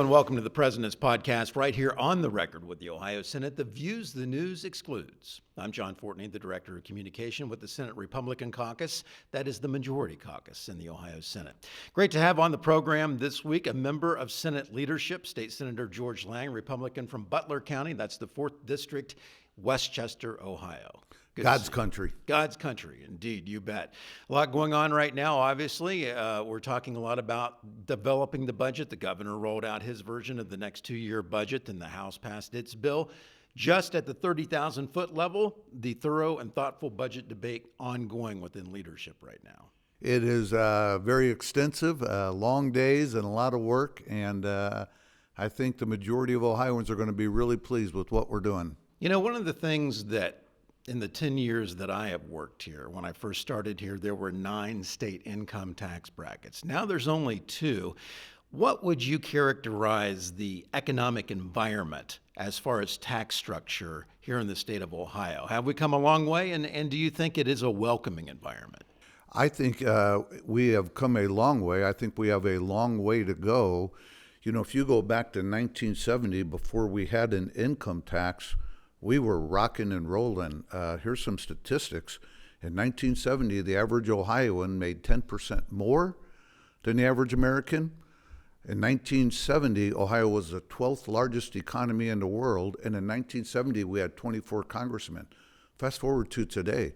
and welcome to the President's Podcast right here on the record with the Ohio Senate. The views the news excludes. I'm John Fortney, the Director of Communication with the Senate Republican Caucus. That is the majority caucus in the Ohio Senate. Great to have on the program this week a member of Senate leadership, State Senator George Lang, Republican from Butler County. That's the 4th District, Westchester, Ohio. God's country. God's country, indeed, you bet. A lot going on right now, obviously. We're talking a lot about developing the budget. The governor rolled out his version of the next 2-year budget, and the House passed its bill. Just at the 30,000-foot level, the thorough and thoughtful budget debate ongoing within leadership right now. It is very extensive, long days and a lot of work, and I think the majority of Ohioans are going to be really pleased with what we're doing. You know, one of the things that in the 10 years that I have worked here, when I first started here, there were 9 state income tax brackets. Now there's only 2. What would you characterize the economic environment as far as tax structure here in the state of Ohio? Have we come a long way, and do you think it is a welcoming environment? I think we have come a long way. I think we have a long way to go. You know, if you go back to 1970, before we had an income tax, we were rocking and rolling. Here's some statistics. In 1970, the average Ohioan made 10% more than the average American. In 1970, Ohio was the 12th largest economy in the world, and in 1970, we had 24 congressmen. Fast forward to today.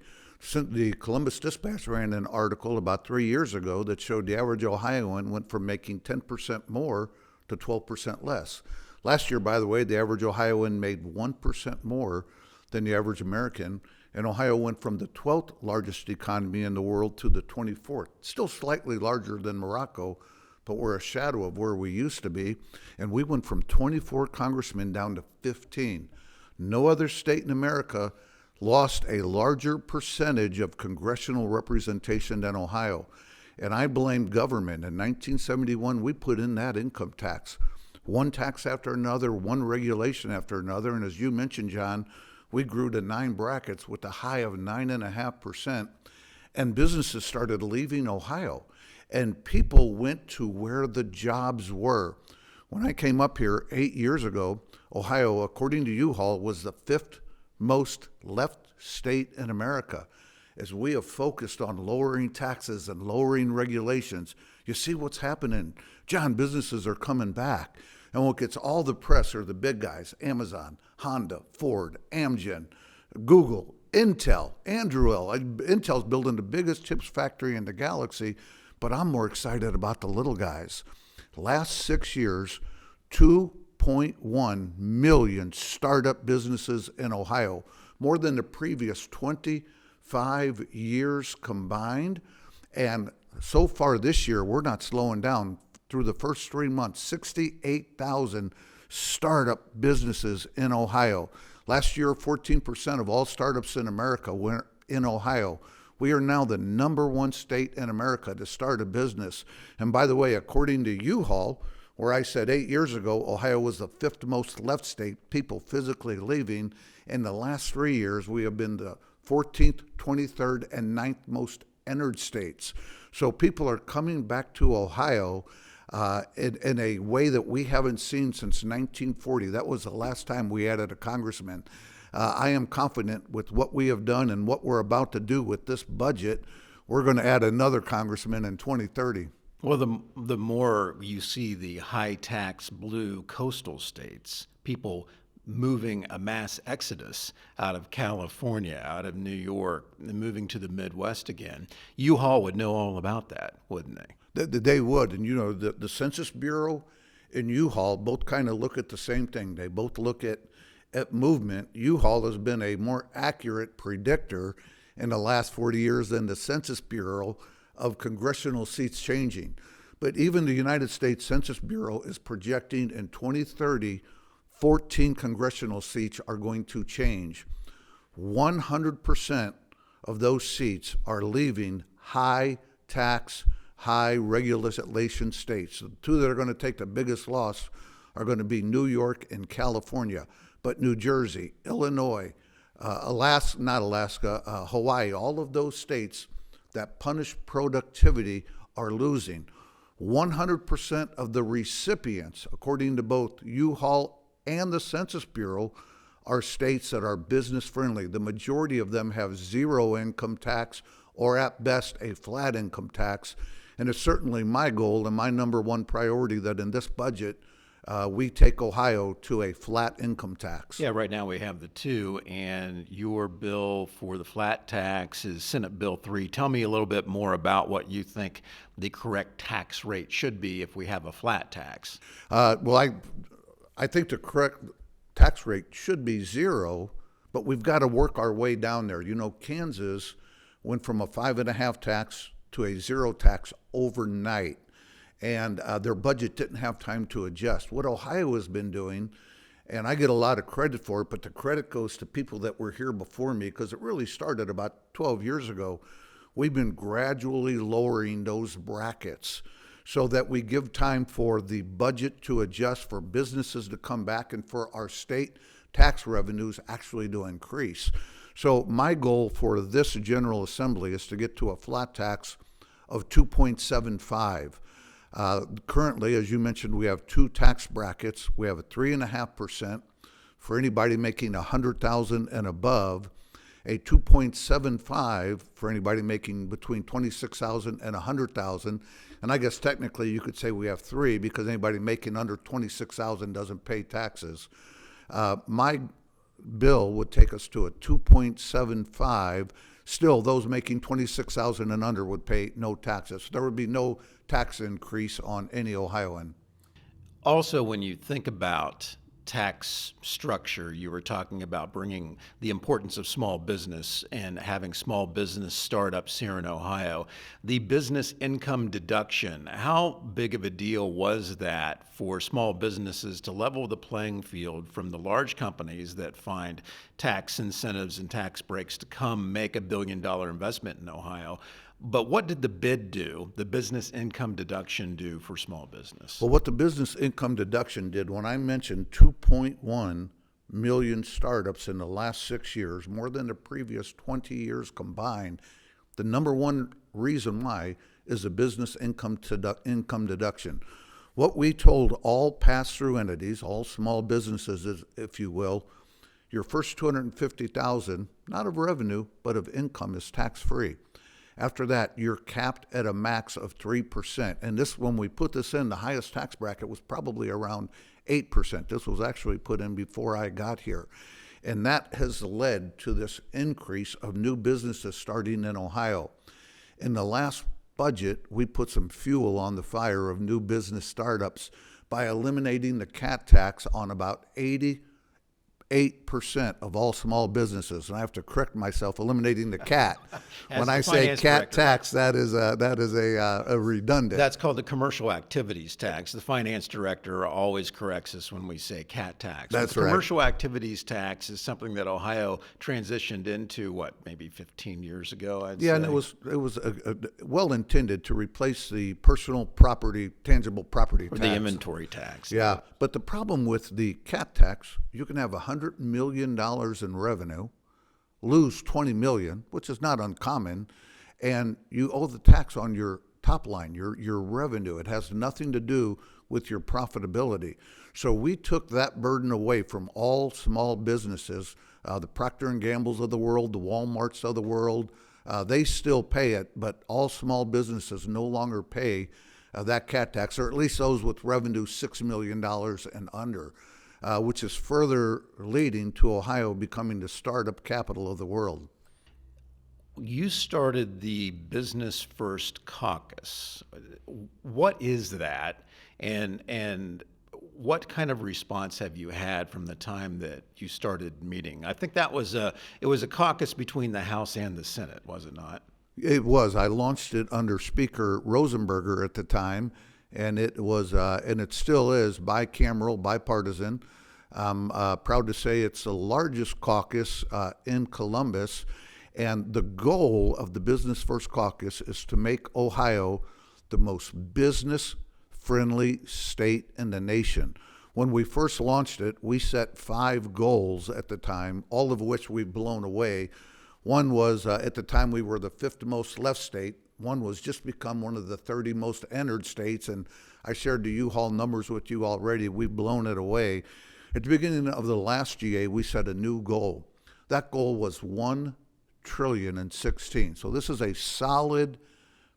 The Columbus Dispatch ran an article about 3 years ago that showed the average Ohioan went from making 10% more to 12% less. Last year, by the way, the average Ohioan made 1% more than the average American, and Ohio went from the 12th largest economy in the world to the 24th. Still slightly larger than Morocco, but we're a shadow of where we used to be, and we went from 24 congressmen down to 15. No other state in America lost a larger percentage of congressional representation than Ohio, and I blame government. In 1971, we put in that income tax. One tax after another, one regulation after another. And as you mentioned, John, we grew to 9 brackets with a high of 9.5%. And businesses started leaving Ohio. And people went to where the jobs were. When I came up here 8 years ago, Ohio, according to U-Haul, was the 5th most left state in America. As we have focused on lowering taxes and lowering regulations, you see what's happening. John, businesses are coming back. And what gets all the press are the big guys: Amazon, Honda, Ford, Amgen, Google, Intel, Anduril. Intel's building the biggest chips factory in the galaxy, but I'm more excited about the little guys. Last 6 years, 2.1 million startup businesses in Ohio, more than the previous 25 years combined. And so far this year, we're not slowing down. Through the first 3 months, 68,000 startup businesses in Ohio. Last year, 14% of all startups in America were in Ohio. We are now the #1 state in America to start a business. And by the way, according to U-Haul, where I said 8 years ago, Ohio was the 5th most left state, people physically leaving. In the last 3 years, we have been the 14th, 23rd, and 9th most entered states. So people are coming back to Ohio in a way that we haven't seen since 1940. That was the last time we added a congressman. I am confident with what we have done and what we're about to do with this budget, we're going to add another congressman in 2030. Well, the more you see the high-tax blue coastal states, people moving a mass exodus out of California, out of New York, and moving to the Midwest again, U-Haul would know all about that, wouldn't they? They would. And, you know, the Census Bureau and U-Haul both kind of look at the same thing. They both look at movement. U-Haul has been a more accurate predictor in the last 40 years than the Census Bureau of congressional seats changing. But even the United States Census Bureau is projecting in 2030, 14 congressional seats are going to change. 100% of those seats are leaving high tax, high regulation states. The 2 that are going to take the biggest loss are going to be New York and California. But New Jersey, Illinois, Hawaii, all of those states that punish productivity are losing. 100% of the recipients, according to both U-Haul and the Census Bureau, are states that are business friendly. The majority of them have zero income tax or at best a flat income tax. And it's certainly my goal and my number one priority that in this budget, we take Ohio to a flat income tax. Yeah, right now we have the two, and your bill for the flat tax is Senate Bill 3. Tell me a little bit more about what you think the correct tax rate should be if we have a flat tax. I think the correct tax rate should be zero, but we've got to work our way down there. You know, Kansas went from a 5.5 tax to a zero tax overnight, and their budget didn't have time to adjust. What Ohio has been doing, and I get a lot of credit for it, but the credit goes to people that were here before me because it really started about 12 years ago. We've been gradually lowering those brackets so that we give time for the budget to adjust, for businesses to come back, and for our state tax revenues actually to increase. So my goal for this General Assembly is to get to a flat tax of 2.75. Currently, as you mentioned, we have two tax brackets. We have a 3.5% for anybody making $100,000 and above, a 2.75 for anybody making between $26,000 and $100,000. And I guess technically you could say we have three because anybody making under $26,000 doesn't pay taxes. My bill would take us to a 2.75. Still, those making $26,000 and under would pay no taxes. There would be no tax increase on any Ohioan. Also, when you think about tax structure, you were talking about bringing the importance of small business and having small business startups here in Ohio. The business income deduction, how big of a deal was that for small businesses to level the playing field from the large companies that find tax incentives and tax breaks to come make $1 billion investment in Ohio? But what did the BID do, the business income deduction, do for small business? Well, what the business income deduction did, when I mentioned 2.1 million startups in the last 6 years, more than the previous 20 years combined, the number one reason why is the business income deduction. What we told all pass-through entities, all small businesses, if you will, your first $250,000, not of revenue, but of income, is tax-free. After that, you're capped at a max of 3%. And this, when we put this in, the highest tax bracket was probably around 8%. This was actually put in before I got here. And that has led to this increase of new businesses starting in Ohio. In the last budget, we put some fuel on the fire of new business startups by eliminating the CAT tax on about 88% of all small businesses. And I have to correct myself, eliminating the CAT. When I say CAT tax, that is a redundant. That's called the commercial activities tax. The finance director always corrects us when we say CAT tax. That's the right. Commercial activities tax is something that Ohio transitioned into, maybe 15 years ago, I'd say. And it was well intended to replace the personal property, tangible property tax. Or the inventory tax. Yeah, but the problem with the CAT tax, you can have $100 million in revenue, lose $20 million, which is not uncommon, and you owe the tax on your top line, your revenue. It has nothing to do with your profitability. So we took that burden away from all small businesses, the Procter & Gamble's of the world, the Walmarts of the world. They still pay it, but all small businesses no longer pay that CAT tax, or at least those with revenue $6 million and under. Which is further leading to Ohio becoming the startup capital of the world. You started the Business First Caucus. What is that, and what kind of response have you had from the time that you started meeting? I think that was it was a caucus between the House and the Senate, was it not? It was. I launched it under Speaker Rosenberger at the time, and it was, and it still is, bicameral, bipartisan. I'm proud to say it's the largest caucus in Columbus, and the goal of the Business First Caucus is to make Ohio the most business-friendly state in the nation. When we first launched it, we set 5 goals at the time, all of which we've blown away. One was, at the time, we were the 5th most left state. one was just become one of the 30 most entered states, and I shared the U-Haul numbers with you already. We've blown it away. At the beginning of the last GA, we set a new goal. That goal was 1 trillion and 16. So this is a solid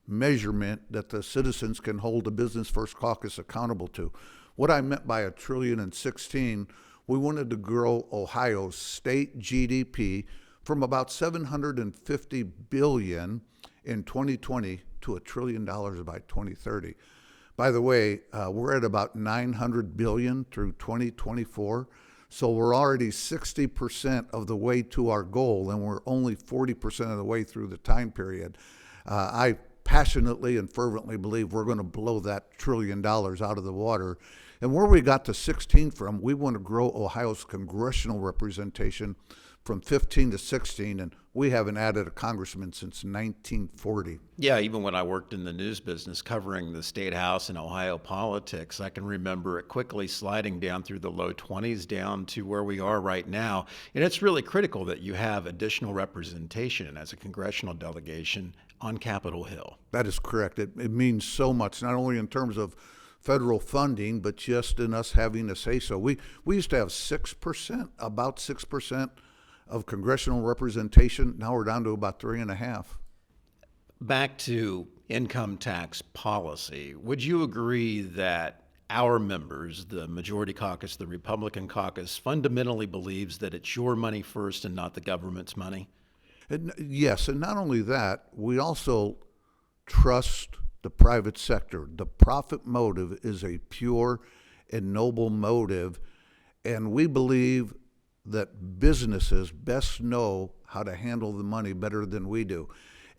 measurement that the citizens can hold the Business First Caucus accountable to. What I meant by 1,016,000,000, we wanted to grow Ohio's state GDP from about $750 billion in 2020 to $1 trillion by 2030. By the way, we're at about $900 billion through 2024. So we're already 60% of the way to our goal, and we're only 40% of the way through the time period. I passionately and fervently believe we're going to blow that $1 trillion out of the water. And where we got to 16 from, we want to grow Ohio's congressional representation from 15 to 16, and we haven't added a congressman since 1940. Yeah, even when I worked in the news business covering the state house and Ohio politics, I can remember it quickly sliding down through the low 20s down to where we are right now. And it's really critical that you have additional representation as a congressional delegation on Capitol Hill. That is correct. It means so much, not only in terms of federal funding, but just in us having a say so. We used to have 6%, about 6% of congressional representation. Now we're down to about 3.5%. Back to income tax policy, would you agree that our members, the majority caucus, the Republican caucus, fundamentally believes that it's your money first and not the government's money? Yes, and not only that, we also trust the private sector. The profit motive is a pure and noble motive, and we believe that businesses best know how to handle the money better than we do.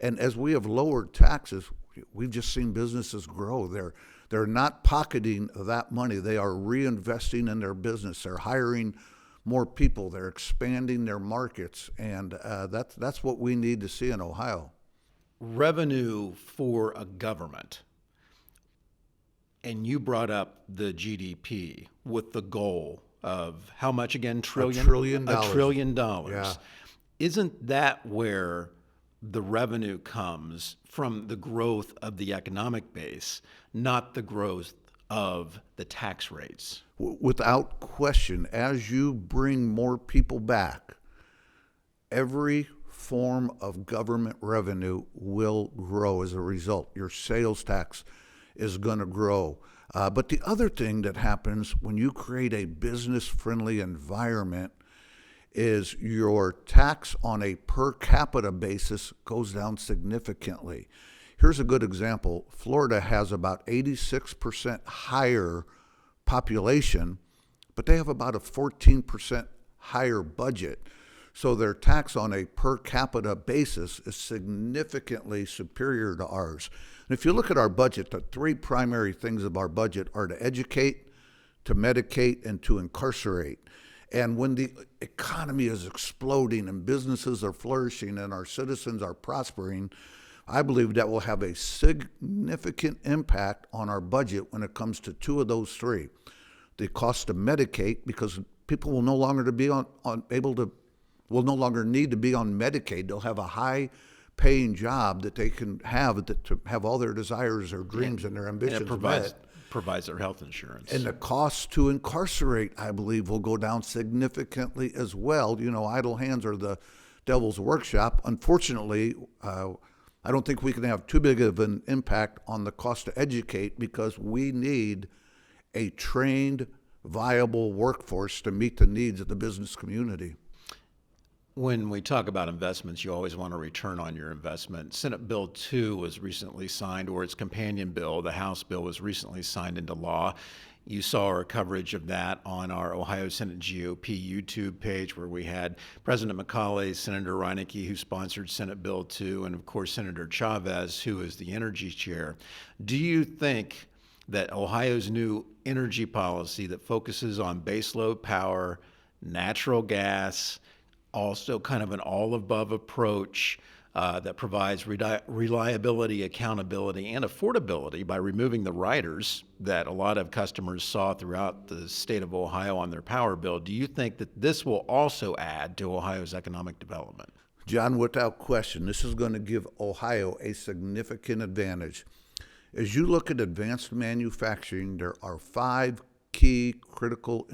And as we have lowered taxes, we've just seen businesses grow. They're not pocketing that money. They are reinvesting in their business. They're hiring more people. They're expanding their markets. And that's what we need to see in Ohio. Revenue for a government. And you brought up the GDP with the goal of how much again? Trillion? $1 trillion. $1 trillion. Yeah. Isn't that where the revenue comes from, the growth of the economic base, not the growth of the tax rates? Without question, as you bring more people back, every form of government revenue will grow as a result. Your sales tax is going to grow. But the other thing that happens when you create a business-friendly environment is your tax on a per capita basis goes down significantly. Here's a good example. Florida has about 86% higher population, but they have about a 14% higher budget. So their tax on a per capita basis is significantly superior to ours. And if you look at our budget, the three primary things of our budget are to educate, to medicate, and to incarcerate. And when the economy is exploding and businesses are flourishing and our citizens are prospering, I believe that will have a significant impact on our budget when it comes to two of those three. The cost to medicate, because people will no longer will no longer need to be on Medicaid. They'll have a high-paying job that they can have to have all their desires, their dreams, and their ambitions met. Provides their health insurance. And the cost to incarcerate, I believe, will go down significantly as well. You know, idle hands are the devil's workshop. Unfortunately, I don't think we can have too big of an impact on the cost to educate because we need a trained, viable workforce to meet the needs of the business community. When we talk about investments, you always want a return on your investment. Senate Bill 2 was recently signed, or its companion bill, the House bill, was recently signed into law. You saw our coverage of that on our Ohio Senate GOP YouTube page, where we had President McCauley, Senator Reineke, who sponsored Senate Bill 2, and of course Senator Chavez, who is the energy chair. Do you think that Ohio's new energy policy that focuses on baseload power, natural gas, also kind of an all-above approach that provides reliability, accountability, and affordability by removing the riders that a lot of customers saw throughout the state of Ohio on their power bill, do you think that this will also add to Ohio's economic development? John, without question, this is going to give Ohio a significant advantage. As you look at advanced manufacturing, there are 5 key critical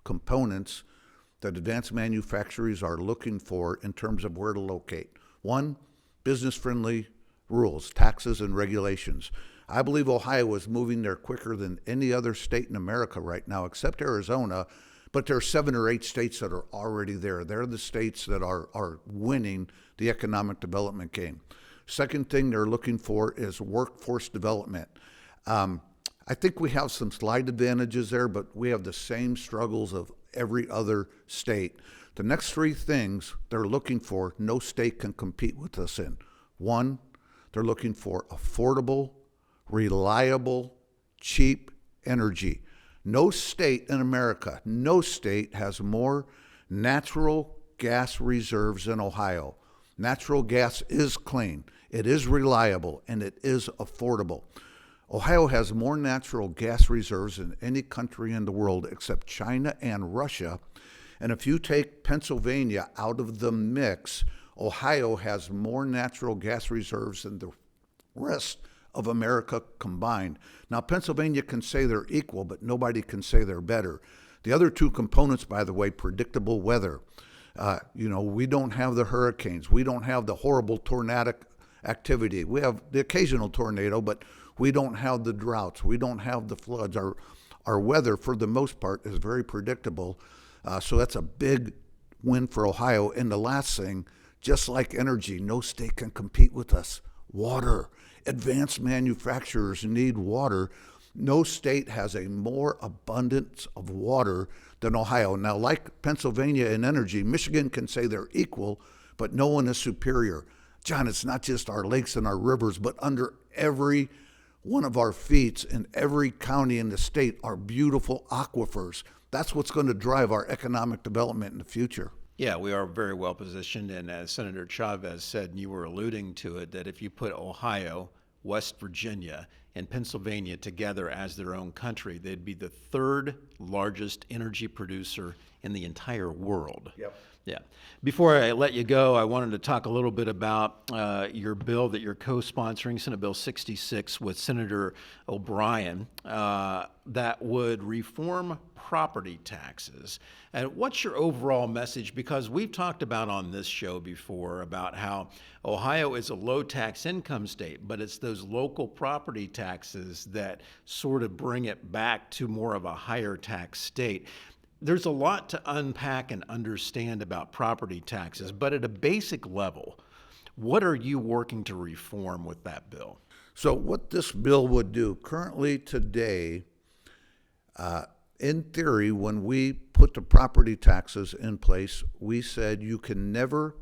components that advanced manufacturers are looking for in terms of where to locate. 1, business-friendly rules, taxes, and regulations. I believe Ohio is moving there quicker than any other state in America right now, except Arizona, but there are 7 or 8 states that are already there. They're the states that are winning the economic development game. Second thing they're looking for is workforce development. I think we have some slight advantages there, but we have the same struggles of every other state. The next 3 things they're looking for, no state can compete with us in. 1, they're looking for affordable, reliable, cheap energy. No state in America, no state has more natural gas reserves than Ohio. Natural gas is clean, it is reliable, and it is affordable. Ohio has more natural gas reserves than any country in the world except China and Russia. And if you take Pennsylvania out of the mix, Ohio has more natural gas reserves than the rest of America combined. Now, Pennsylvania can say they're equal, but nobody can say they're better. The other 2 components, by the way, predictable weather. We don't have the hurricanes. We don't have the horrible tornadic activity. We have the occasional tornado, but we don't have the droughts. We don't have the floods. Our weather, for the most part, is very predictable. So that's a big win for Ohio. And the last thing, just like energy, no state can compete with us. Water. Advanced manufacturers need water. No state has a more abundance of water than Ohio. Now, like Pennsylvania in energy, Michigan can say they're equal, but no one is superior. John, it's not just our lakes and our rivers, but under every one of our feet in every county in the state are beautiful aquifers. That's what's going to drive our economic development in the future. Yeah, we are very well positioned. And as Senator Chavez said, and you were alluding to it, that if you put Ohio, West Virginia, and Pennsylvania together as their own country, they'd be the 3rd largest energy producer in the entire world. Yep. Yeah. Before I let you go, I wanted to talk a little bit about your bill that you're co-sponsoring, Senate Bill 66, with Senator O'Brien, that would reform property taxes. And what's your overall message? Because we've talked about on this show before about how Ohio is a low tax income state, but it's those local property taxes that sort of bring it back to more of a higher tax state. There's a lot to unpack and understand about property taxes, but at a basic level, what are you working to reform with that bill? So what this bill would do, currently today, in theory, when we put the property taxes in place, we said you can never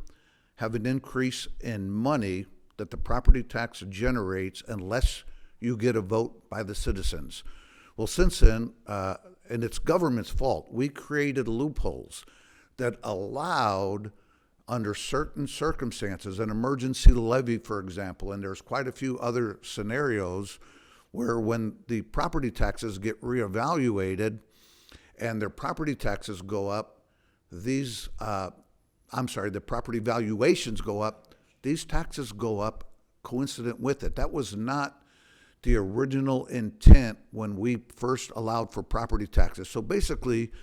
have an increase in money that the property tax generates unless you get a vote by the citizens. Well, since then, and it's government's fault, we created loopholes that allowed, under certain circumstances, an emergency levy, for example, and there's quite a few other scenarios where when the property taxes get reevaluated and their property taxes go up, the property valuations go up, these taxes go up coincident with it. That was not the original intent when we first allowed for property taxes. So basically,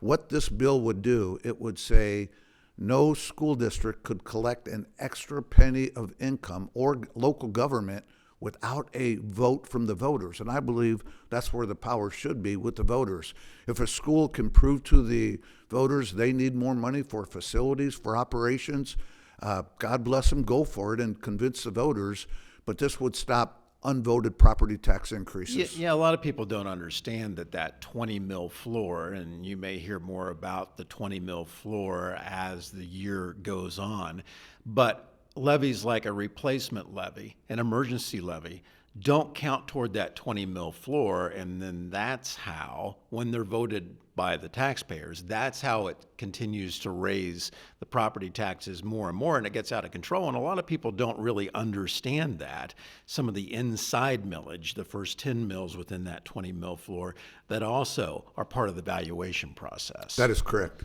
what this bill would do, it would say no school district could collect an extra penny of income or local government without a vote from the voters. And I believe that's where the power should be, with the voters. If a school can prove to the voters they need more money for facilities, for operations, God bless them, go for it and convince the voters. But this would stop unvoted property tax increases. Yeah, a lot of people don't understand that 20 mil floor, and you may hear more about the 20 mil floor as the year goes on, but levies like a replacement levy, an emergency levy, don't count toward that 20 mil floor, and then that's how, when they're voted by the taxpayers, that's how it continues to raise the property taxes more and more, and it gets out of control. And a lot of people don't really understand that. Some of the inside millage, the first 10 mils within that 20 mil floor, that also are part of the valuation process. That is correct.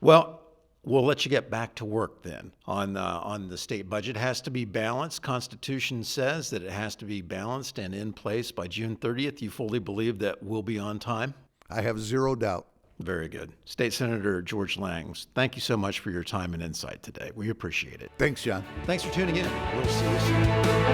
Well, we'll let you get back to work then on the state budget. It has to be balanced. Constitution says that it has to be balanced and in place by June 30th. You fully believe that we'll be on time? I have zero doubt. Very good. State Senator George Langs, thank you so much for your time and insight today. We appreciate it. Thanks, John. Thanks for tuning in. We'll see you soon.